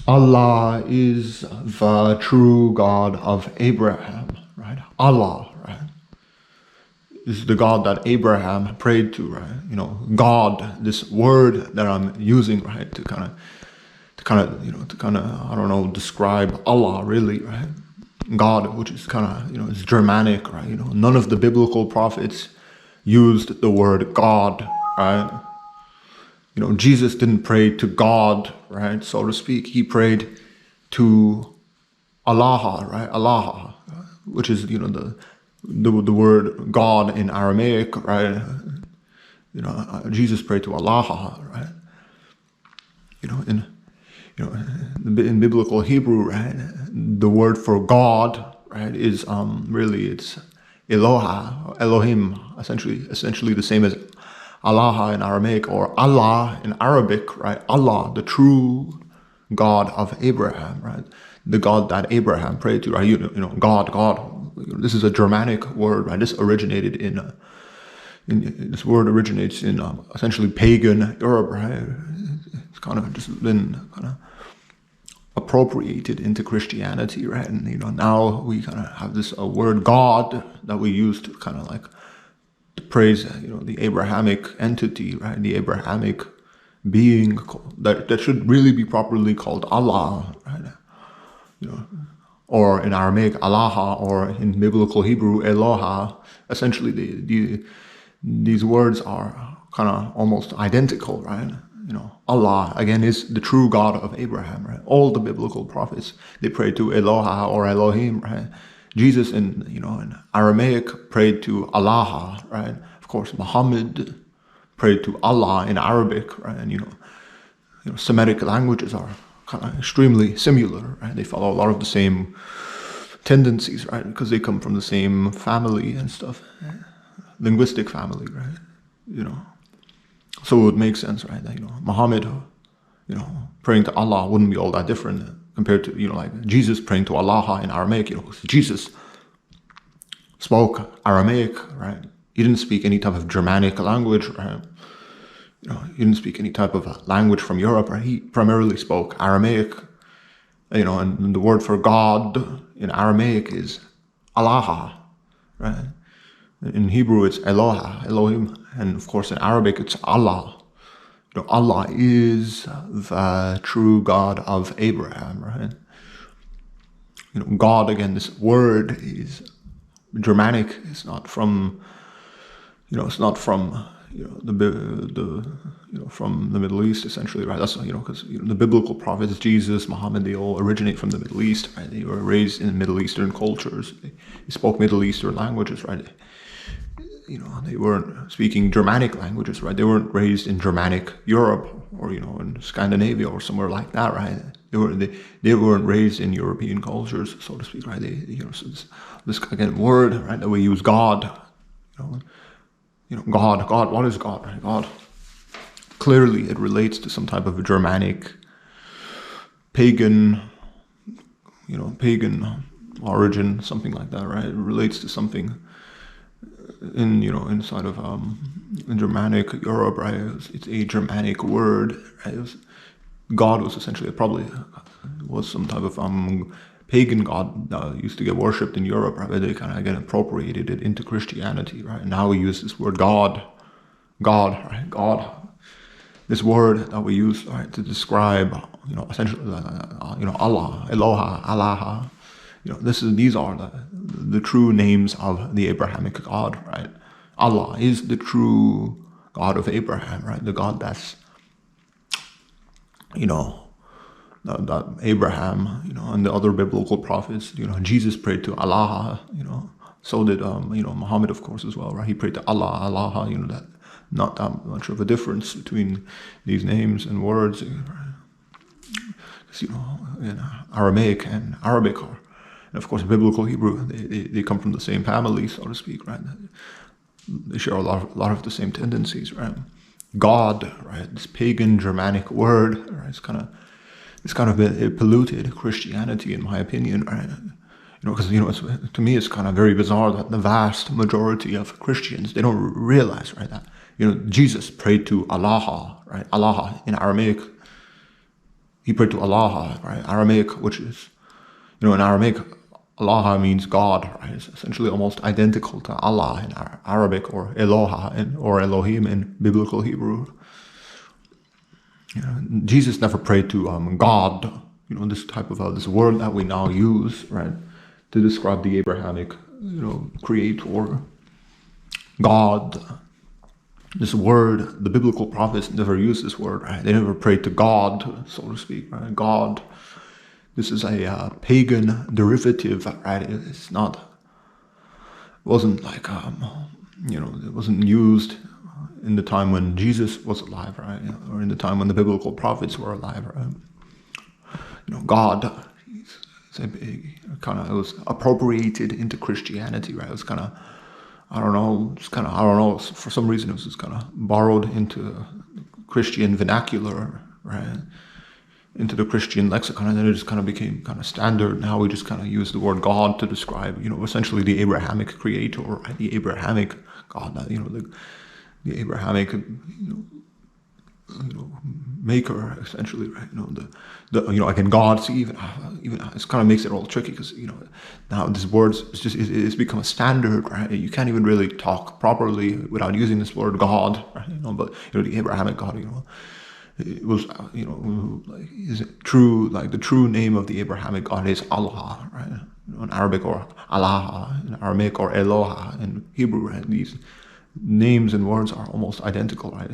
Allah is the true God of Abraham, right? Allah, right, is the God that Abraham prayed to, right? God, this word that I'm using, right, to kind of, I don't know, describe Allah really, right? God, which is kind of, it's Germanic, right? None of the biblical prophets used the word God, right? Jesus didn't pray to God, right, so to speak. He prayed to Allah, right? Allah, which is, the word God in Aramaic, right? Jesus prayed to Allah, right? In biblical Hebrew, right, the word for God, right, is really it's Eloha, Elohim, essentially the same as Allah in Aramaic, or Allah in Arabic, right? Allah, the true God of Abraham, right? The God that Abraham prayed to, right? God. This is a Germanic word, right? This word originates in essentially pagan Europe, right? It's kind of just been kind of appropriated into Christianity, right? And now we kind of have this word God that we use to kind of like to praise, the Abrahamic entity, right? The Abrahamic being that should really be properly called Allah, right? Or in Aramaic, Allah, or in biblical Hebrew, Eloha. Essentially, these words are kind of almost identical, right? Allah, again, is the true God of Abraham, right? All the biblical prophets, they pray to Eloha or Elohim, right? Jesus in Aramaic prayed to Allah, right? Of course, Muhammad prayed to Allah in Arabic, right? And Semitic languages are kind of extremely similar, right? They follow a lot of the same tendencies, right? Because they come from the same family and stuff, right? Linguistic family, right? So it would make sense, right? That, Muhammad, praying to Allah wouldn't be all that different compared to, like Jesus praying to Allah in Aramaic. Jesus spoke Aramaic, right? He didn't speak any type of Germanic language, right? He didn't speak any type of language from Europe, right? He primarily spoke Aramaic, and the word for God in Aramaic is Allah, right? In Hebrew, it's Eloha, Elohim, and of course in Arabic, it's Allah. Allah is the true God of Abraham, right? God, again, this word is Germanic. It's not from, from the Middle East, essentially, right? That's, because, the biblical prophets, Jesus, Muhammad, they all originate from the Middle East, right? They were raised in Middle Eastern cultures. They spoke Middle Eastern languages, right? They weren't speaking Germanic languages, right? They weren't raised in Germanic Europe or, in Scandinavia or somewhere like that, right? They weren't raised in European cultures, so to speak, right? So this again word, right, that we use God, God, what is God, right? God, clearly it relates to some type of a Germanic, pagan origin, something like that, right? It relates to something inside of in Germanic Europe, right? It's a Germanic word, right? God was essentially probably was some type of pagan god that used to get worshipped in Europe, right? They kind of again appropriated it into Christianity, right? And now we use this word God, right? God, this word that we use, right, to describe, essentially, Allah, Eloha, Allah. These are the true names of the Abrahamic God, right? Allah is the true God of Abraham, right? The God that's, that Abraham, and the other biblical prophets, Jesus prayed to Allah, so did, Muhammad, of course, as well, right? He prayed to Allah, that not that much of a difference between these names and words, right? Because, in Aramaic and Arabic are, and of course, biblical Hebrew, they come from the same family, so to speak, right? They share a lot of the same tendencies, right? God, right? This pagan Germanic word, right? It's kind of it polluted Christianity, in my opinion, right? Because to me, it's kind of very bizarre that the vast majority of Christians, they don't realize, right, that Jesus prayed to Allah, right? Allah in Aramaic he prayed to Allah, right? Aramaic, which is, in Aramaic, Allah means God, right? It's essentially almost identical to Allah in Arabic, or Eloha or Elohim in biblical Hebrew. Jesus never prayed to God, this type of this word that we now use, right, to describe the Abrahamic, creator, God. This word, the biblical prophets never used this word, right? They never prayed to God, so to speak, right? God. This is a pagan derivative, right? It wasn't like, it wasn't used in the time when Jesus was alive, right? Or in the time when the biblical prophets were alive, right? God, it was appropriated into Christianity, right? It was for some reason it was just kind of borrowed into Christian vernacular, right? Into the Christian lexicon, and then it just kind of became kind of standard. Now we just kind of use the word God to describe, essentially the Abrahamic creator, right? The Abrahamic God, the Abrahamic, maker, essentially, right? Again, God. See, even it kind of makes it all tricky because now this word it's become a standard, right? You can't even really talk properly without using this word God, right? But the Abrahamic God, it was, is it true? Like the true name of the Abrahamic God is Allah, right? In Arabic, or Allah in Aramaic, or Eloha in Hebrew, right? These names and words are almost identical, right?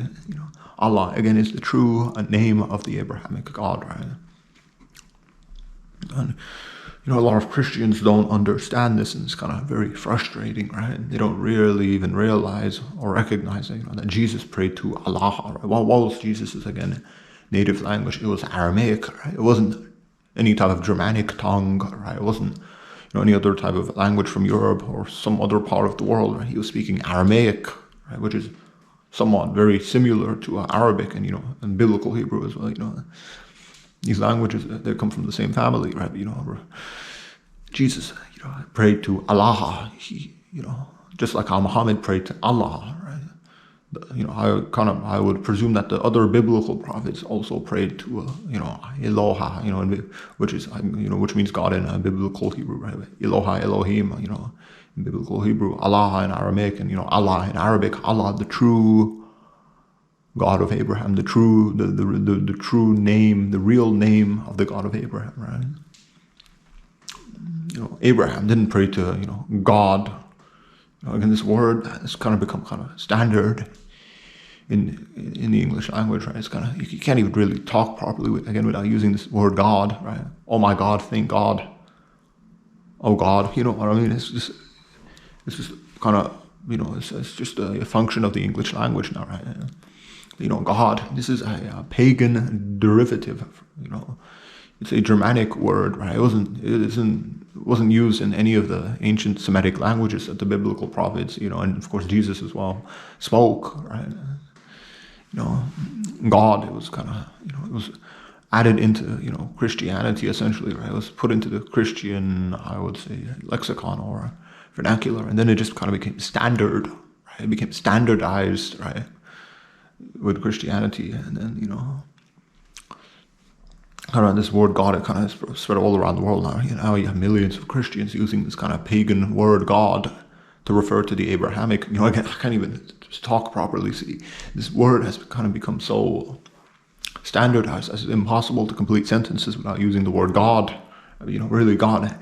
Allah again is the true name of the Abrahamic God, right? And a lot of Christians don't understand this, and it's kind of very frustrating, right? They don't really even realize or recognize that Jesus prayed to Allah, right? What was Jesus's, again, native language? It was Aramaic, right? It wasn't any type of Germanic tongue, right? It wasn't any other type of language from Europe or some other part of the world, right? He was speaking Aramaic, right? Which is somewhat very similar to Arabic and biblical Hebrew as well. These languages, they come from the same family, right? Jesus, prayed to Allah. He, just like how Muhammad prayed to Allah, right? I would presume that the other biblical prophets also prayed to, Eloha, which means God in biblical Hebrew, right? Eloha, Elohim, in biblical Hebrew, Allah in Aramaic, and Allah in Arabic, Allah, the true God of Abraham, the true name, the real name of the God of Abraham, right? Abraham didn't pray to, God. Again, this word has kind of become kind of standard in the English language, right? It's kind of, you can't even really talk properly without using this word God, right? Oh my God, thank God. Oh God, you know what I mean? It's just kind of, it's just a function of the English language now, right? God, this is a pagan derivative, it's a Germanic word, right? It wasn't used in any of the ancient Semitic languages that the biblical prophets, and of course Jesus as well, spoke, right? God, it was kind of, it was added into, Christianity essentially, right? It was put into the Christian, I would say, lexicon or vernacular, and then it just kind of became standard, right? It became standardized, right, with Christianity, and then, kind of this word God, it kind of spread all around the world now. Now you have millions of Christians using this kind of pagan word God to refer to the Abrahamic. I can't even just talk properly. See, this word has kind of become so standardized as it's impossible to complete sentences without using the word God. Really, God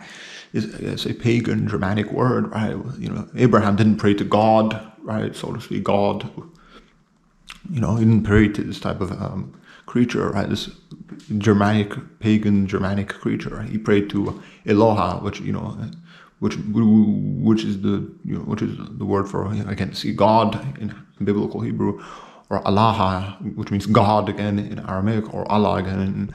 is a pagan Germanic word, right? Abraham didn't pray to God, right, so to speak. God, he didn't pray to this type of creature, right? This pagan Germanic creature. Right? He prayed to Eloha, which is the word for, again, see, God in biblical Hebrew, or Allah, which means God again in Aramaic, or Allah again in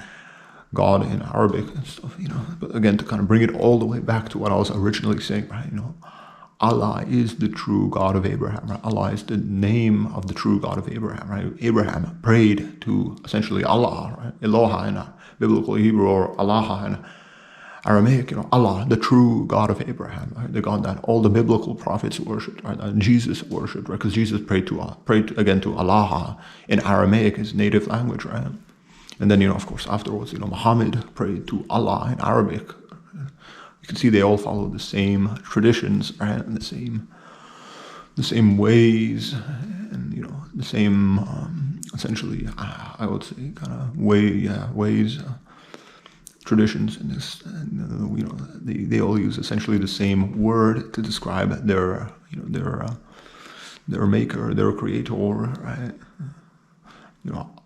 God in Arabic and stuff. But again, to kind of bring it all the way back to what I was originally saying, right? Allah is the true God of Abraham, right? Allah is the name of the true God of Abraham, right? Abraham prayed to essentially Allah, right? Eloha in biblical Hebrew, or Allah in Aramaic, Allah, the true God of Abraham, right? The God that all the biblical prophets worshipped, right? And Jesus worshipped, right? Because Jesus prayed again to Allah in Aramaic, his native language, right? And then, of course, afterwards, Muhammad prayed to Allah in Arabic. You can see they all follow the same traditions, right? And the same ways, and the same essentially, I would say, kind of ways, traditions in this. And, they all use essentially the same word to describe their maker, their creator, right?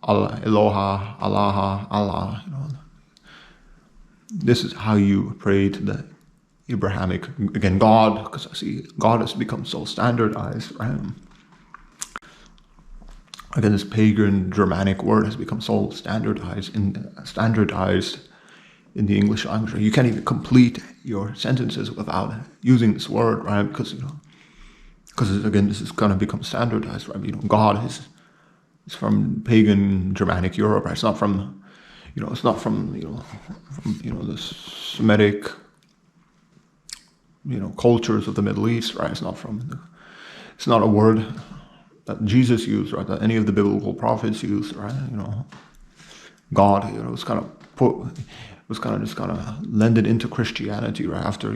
Allah, Eloha, Allah, Allah. This is how you pray to the Abrahamic, again, God, because I see God has become so standardized, right? Again, this pagan Germanic word has become so standardized in the English language. You can't even complete your sentences without using this word, right? Because again, this is going to become standardized, right? God is from pagan Germanic Europe, right? It's not from the Semitic, cultures of the Middle East, right? It's not a word that Jesus used, right? That any of the biblical prophets used, right? God, was kind of just lended into Christianity, right? After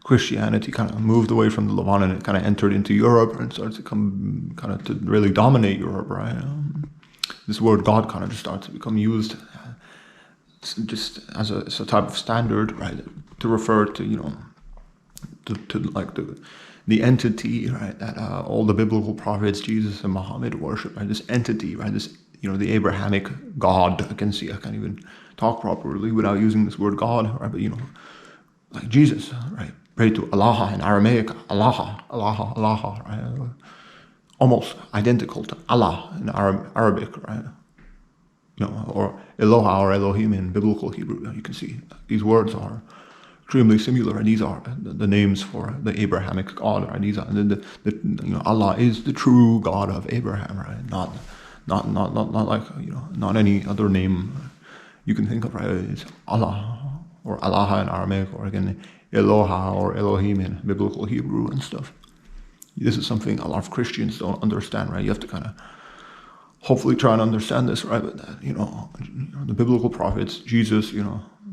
Christianity kind of moved away from the Levant and it kind of entered into Europe and started to come kind of to really dominate Europe, right? This word God kind of just starts to become used just as a type of standard, right? To refer to, to like the entity, right? That all the biblical prophets, Jesus and Muhammad worship, right? This entity, right? This, the Abrahamic God. I can't even talk properly without using this word God, right? But, like Jesus, right? Pray to Allah in Aramaic, Allah, right? Almost identical to Allah in Arabic, right? Or Eloha or Elohim in biblical Hebrew. You can see these words are extremely similar, and these are the names for the Abrahamic God, right? These are Allah is the true God of Abraham, right? Not like not any other name you can think of, right? It's Allah or Allah in Aramaic, or again Eloha or Elohim in biblical Hebrew and stuff. This is something a lot of Christians don't understand, right? You have to kind of hopefully try and understand this, right? But the biblical prophets, Jesus,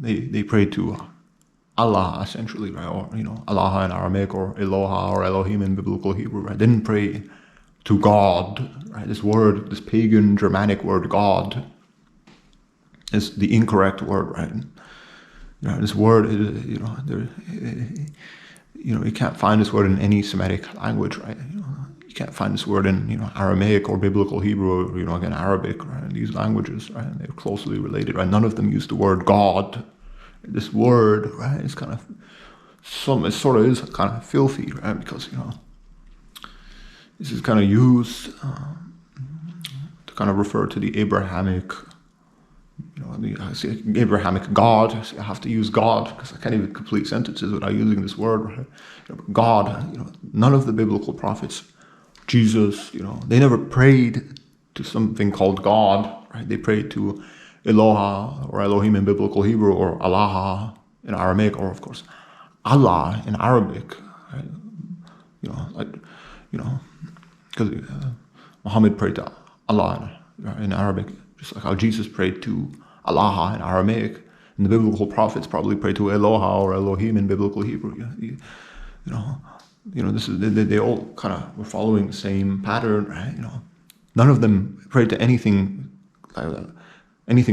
they prayed to Allah essentially, right? Or Allah in Aramaic, or Eloha or Elohim in biblical Hebrew, right? They didn't pray to God, right? This word, this pagan Germanic word, God, is the incorrect word, right? This word is, you can't find this word in any Semitic language, right? You can't find this word in, Aramaic or biblical Hebrew, or, again, Arabic, right? These languages, right? They're closely related, right? None of them use the word God. This word, right, is kind of, it sort of is kind of filthy, right? Because, this is kind of used to kind of refer to the Abrahamic, I say Abrahamic God. I have to use God because I can't even complete sentences without using this word, right? God, none of the biblical prophets, Jesus, they never prayed to something called God, right? They prayed to Eloha or Elohim in biblical Hebrew, or Allah in Aramaic, or of course Allah in Arabic, right? Because Muhammad prayed to Allah in Arabic, just like how Jesus prayed to Allah in Aramaic, and the biblical prophets probably prayed to Eloha or Elohim in biblical Hebrew. This is they all kind of were following the same pattern, right? None of them prayed to anything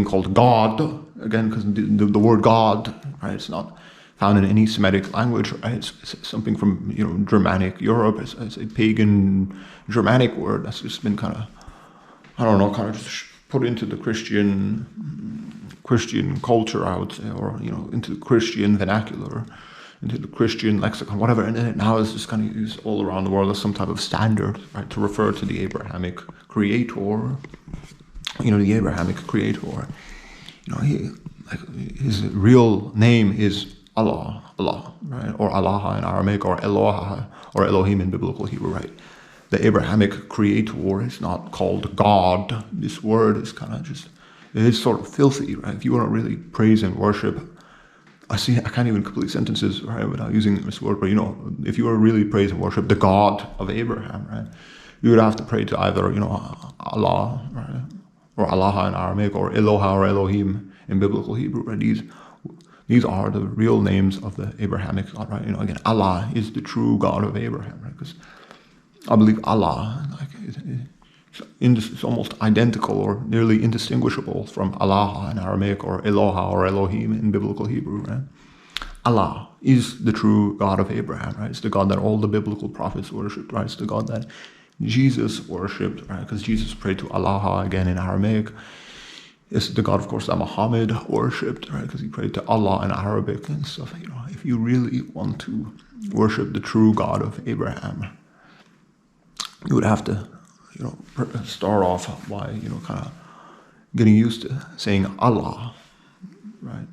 called God, again, because the word God, right? It's not found in any Semitic language, right? It's something from Germanic Europe. It's a pagan Germanic word that's just been kind of just put into the Christian culture, I would say, or into the Christian vernacular, into the Christian lexicon, whatever, and then it now is just kind of used all around the world as some type of standard, right, to refer to the Abrahamic creator. The Abrahamic creator. His real name is Allah, right, or Allah in Aramaic, or Eloha or Elohim in biblical Hebrew, right? The Abrahamic creator is not called God. This word is kind of just, it is sort of filthy, right? If you want to really praise and worship, I can't even complete sentences, right, without using this word, but if you want to really praise and worship the God of Abraham, right, you would have to pray to either, Allah, right, or Allah in Aramaic, or Eloha or Elohim in biblical Hebrew. Right? These are the real names of the Abrahamic God. Right? Again, Allah is the true God of Abraham. Right? Because I believe Allah, it's almost identical or nearly indistinguishable from Allah in Aramaic or Eloha or Elohim in biblical Hebrew. Right? Allah is the true God of Abraham. Right? It's the God that all the biblical prophets worshipped. Right? It's the God that Jesus worshipped. Right? Because Jesus prayed to Allah again in Aramaic. It's the God, of course, that Muhammad worshipped. Right? Because he prayed to Allah in Arabic and stuff. If you really want to worship the true God of Abraham, you would have to, start off by, kind of getting used to saying Allah, right?